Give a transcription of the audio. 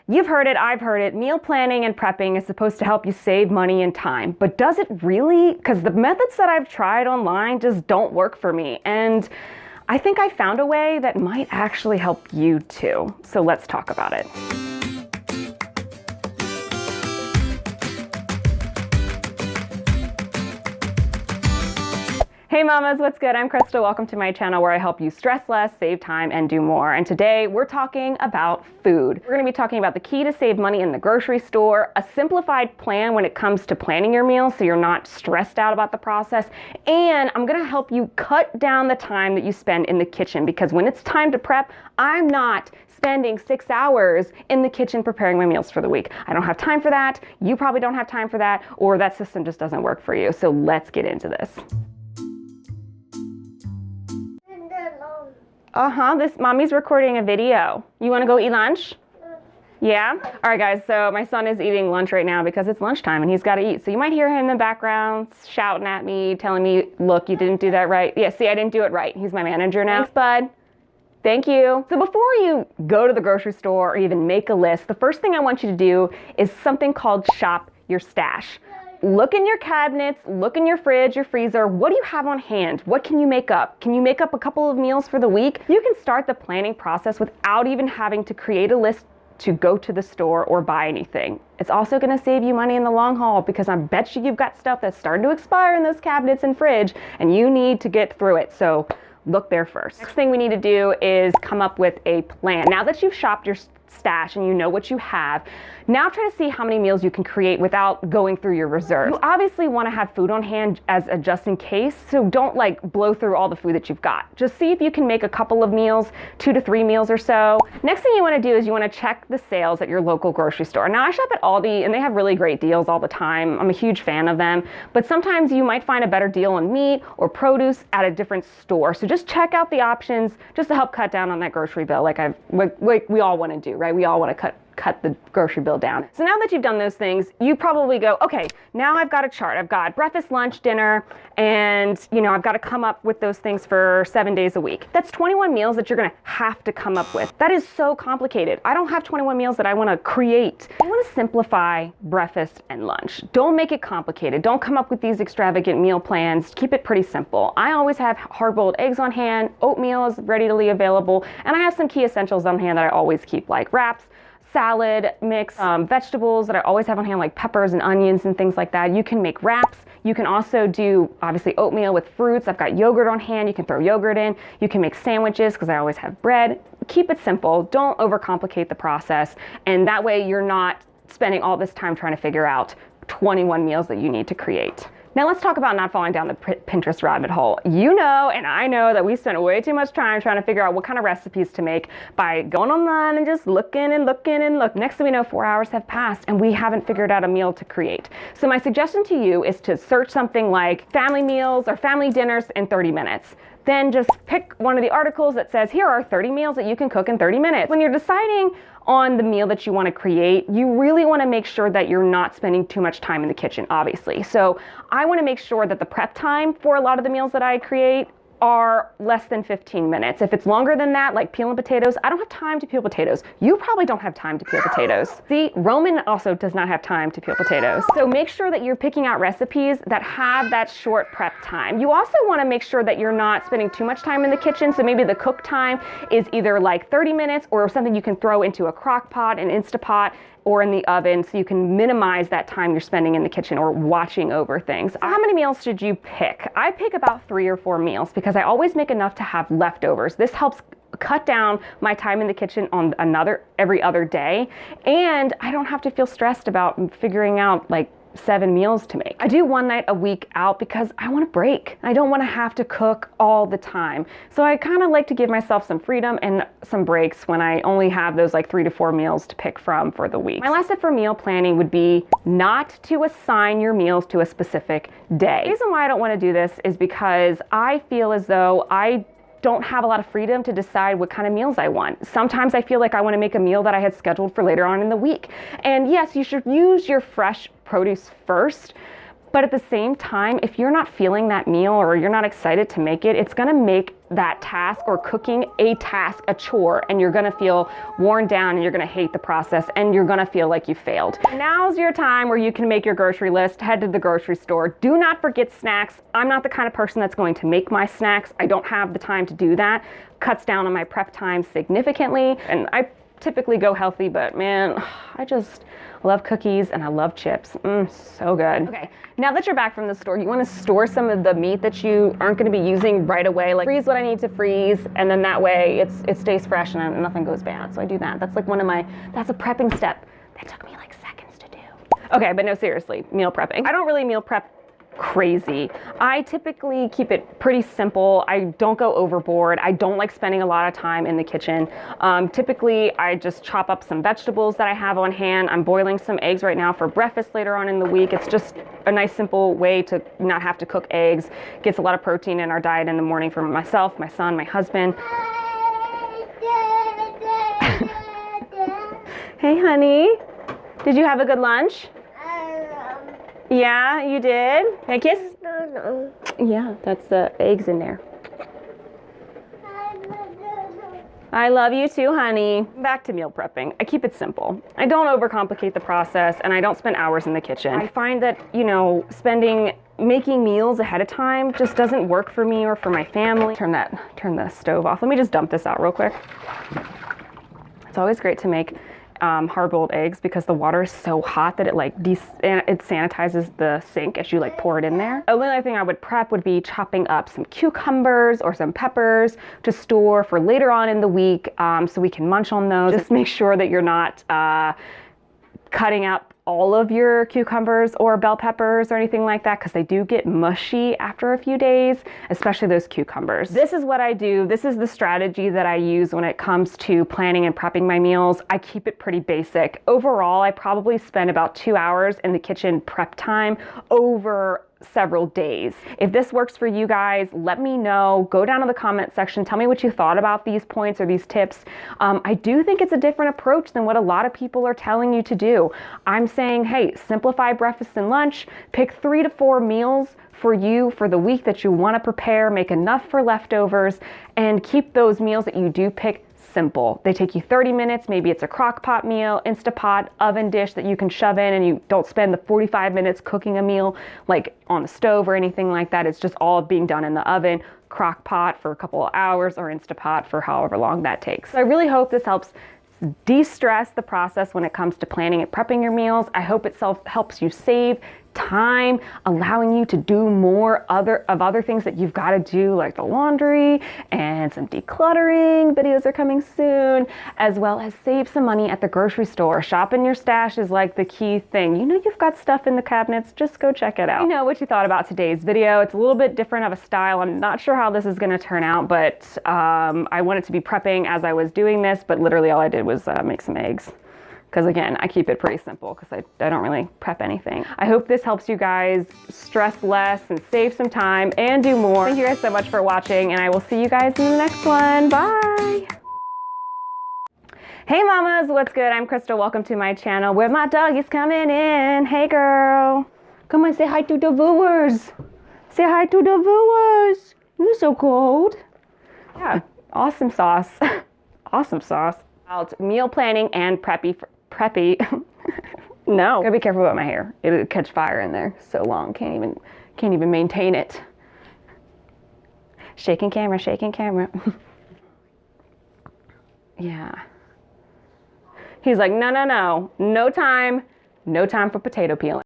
You've heard it, I've heard it. Meal planning and prepping is supposed to help you save money and time. But does it really? Because the methods that I've tried online just don't work for me. And I think I found a way that might actually help you too. So let's talk about it. Hey mamas, what's good? I'm Krista. Welcome to my channel where I help you stress less, save time, and do more. And today we're talking about food. We're gonna be talking about the key to save money in the grocery store, a simplified plan when it comes to planning your meals so you're not stressed out about the process, and I'm gonna help you cut down the time that you spend in the kitchen, because when it's time to prep, I'm not spending 6 hours in the kitchen preparing my meals for the week. I don't have time for that. You probably don't have time for that, or that system just doesn't work for you. So let's get into this. This mommy's recording a video. You want to go eat lunch? Yeah? All right, guys, so my son is eating lunch right now because it's lunchtime and he's got to eat. So you might hear him in the background shouting at me, telling me, look, you didn't do that right. Yeah, see, I didn't do it right. He's my manager now. Thanks, bud. Thank you. So before you go to the grocery store or even make a list, the first thing I want you to do is something called shop your stash. Look in your cabinets, look in your fridge, your freezer. What do you have on hand? What can you make up? Can you make up a couple of meals for the week? You can start the planning process without even having to create a list to go to the store or buy anything. It's also gonna save you money in the long haul, because I bet you've got stuff that's starting to expire in those cabinets and fridge and you need to get through it. So look there first. Next thing we need to do is come up with a plan. Now that you've shopped your stash and you know what you have, now try to see how many meals you can create without going through your reserves. You obviously want to have food on hand as a just in case, so don't like blow through all the food that you've got. Just see if you can make a couple of meals, 2 to 3 meals or so. Next thing you want to do is you want to check the sales at your local grocery store. Now I shop at Aldi and they have really great deals all the time. I'm a huge fan of them, but sometimes you might find a better deal on meat or produce at a different store. So just check out the options just to help cut down on that grocery bill, like we all want to do, right? We all want to cut the grocery bill down. So now that you've done those things, you probably go, okay, now I've got a chart. I've got breakfast, lunch, dinner, and I've got to come up with those things for 7 days a week. That's 21 meals that you're gonna have to come up with. That is so complicated. I don't have 21 meals that I wanna create. I wanna simplify breakfast and lunch. Don't make it complicated. Don't come up with these extravagant meal plans. Keep it pretty simple. I always have hard-boiled eggs on hand, oatmeal is readily available, and I have some key essentials on hand that I always keep, like wraps, salad mix, vegetables that I always have on hand, like peppers and onions and things like that. You can make wraps. You can also do, obviously, oatmeal with fruits. I've got yogurt on hand. You can throw yogurt in. You can make sandwiches because I always have bread. Keep it simple. Don't overcomplicate the process. And that way you're not spending all this time trying to figure out 21 meals that you need to create. Now let's talk about not falling down the Pinterest rabbit hole. You know, and I know that we spend way too much time trying to figure out what kind of recipes to make by going online and just looking and looking and look. Next thing we know, 4 hours have passed and we haven't figured out a meal to create. So my suggestion to you is to search something like family meals or family dinners in 30 minutes. Then just pick one of the articles that says, here are 30 meals that you can cook in 30 minutes. When you're deciding on the meal that you want to create, you really want to make sure that you're not spending too much time in the kitchen, obviously. So I want to make sure that the prep time for a lot of the meals that I create are less than 15 minutes. If it's longer than that, like peeling potatoes, I don't have time to peel potatoes. You probably don't have time to peel potatoes. See, Roman also does not have time to peel potatoes. So make sure that you're picking out recipes that have that short prep time. You also want to make sure that you're not spending too much time in the kitchen. So maybe the cook time is either like 30 minutes or something you can throw into a crock pot, an Instapot, or in the oven, so you can minimize that time you're spending in the kitchen or watching over things. So how many meals should you pick? I pick about 3 or 4 meals because I always make enough to have leftovers. This helps cut down my time in the kitchen on every other day, and I don't have to feel stressed about figuring out like 7 meals to make. I do 1 night a week out because I want a break. I don't want to have to cook all the time. So I kind of like to give myself some freedom and some breaks when I only have those like 3 to 4 meals to pick from for the week. My last tip for meal planning would be not to assign your meals to a specific day. The reason why I don't want to do this is because I feel as though I don't have a lot of freedom to decide what kind of meals I want. Sometimes I feel like I want to make a meal that I had scheduled for later on in the week. And yes, you should use your fresh produce first, but at the same time, if you're not feeling that meal or you're not excited to make it, it's gonna make that task or cooking a task, a chore, and you're gonna feel worn down and you're gonna hate the process and you're gonna feel like you failed. Now's your time where you can make your grocery list, head to the grocery store. Do not forget snacks. I'm not the kind of person that's going to make my snacks. I don't have the time to do that. Cuts down on my prep time significantly. And I typically go healthy, but man, I just love cookies and I love chips. So good. Okay, now that you're back from the store, you want to store some of the meat that you aren't going to be using right away. Like freeze what I need to freeze, and then that way it stays fresh and nothing goes bad. So I do that. That's like that's a prepping step. That took me like seconds to do. Okay, but no, seriously, meal prepping. I don't really meal prep crazy. I typically keep it pretty simple. I don't go overboard. I don't like spending a lot of time in the kitchen. Typically, I just chop up some vegetables that I have on hand. I'm boiling some eggs right now for breakfast later on in the week. It's just a nice, simple way to not have to cook eggs. Gets a lot of protein in our diet in the morning for myself, my son, my husband. Hey, honey. Did you have a good lunch? Yeah, you did? Can I kiss? No. Yeah, that's the eggs in there. I love you too, honey. Back to meal prepping. I keep it simple. I don't overcomplicate the process, and I don't spend hours in the kitchen. I find that, making meals ahead of time just doesn't work for me or for my family. Turn the stove off. Let me just dump this out real quick. It's always great to make hard-boiled eggs because the water is so hot that it sanitizes the sink as you pour it in there. The only other thing I would prep would be chopping up some cucumbers or some peppers to store for later on in the week, so we can munch on those. Just make sure that you're not cutting out all of your cucumbers or bell peppers or anything like that, because they do get mushy after a few days, especially those cucumbers. This is what I do. This is the strategy that I use when it comes to planning and prepping my meals. I keep it pretty basic. Overall, I probably spend about 2 hours in the kitchen prep time over several days. If this works for you guys, let me know. Go down in the comment section. Tell me what you thought about these points or these tips. I do think it's a different approach than what a lot of people are telling you to do. I'm saying, hey, simplify breakfast and lunch. Pick 3 to 4 meals for you for the week that you want to prepare. Make enough for leftovers and keep those meals that you do pick simple. They take you 30 minutes. Maybe it's a crock pot meal, Instapot, oven dish that you can shove in, and you don't spend the 45 minutes cooking a meal like on the stove or anything like that. It's just all being done in the oven, crock pot for a couple of hours, or Instapot for however long that takes. So I really hope this helps de-stress the process when it comes to planning and prepping your meals. I hope it helps you save time, allowing you to do more other things that you've got to do, like the laundry and some decluttering. Videos are coming soon, as well as save some money at the grocery store. Shopping your stash is like the key thing. You've got stuff in the cabinets, just go check it out. Let me know what you thought about today's video. It's a little bit different of a style. I'm not sure how this is going to turn out, but I wanted to be prepping as I was doing this, but literally all I did was make some eggs. Because again, I keep it pretty simple because I don't really prep anything. I hope this helps you guys stress less and save some time and do more. Thank you guys so much for watching, and I will see you guys in the next one. Bye. Hey mamas, what's good? I'm Crystal. Welcome to my channel where my dog is coming in. Hey girl. Come on, say hi to the viewers. Say hi to the viewers. You're so cold. Yeah, awesome sauce. Awesome sauce. About meal planning and preppy. No, gotta be careful about my hair. It'll catch fire in there so long. Can't even maintain it. Shaking camera, shaking camera. Yeah. He's like, no time for potato peeling.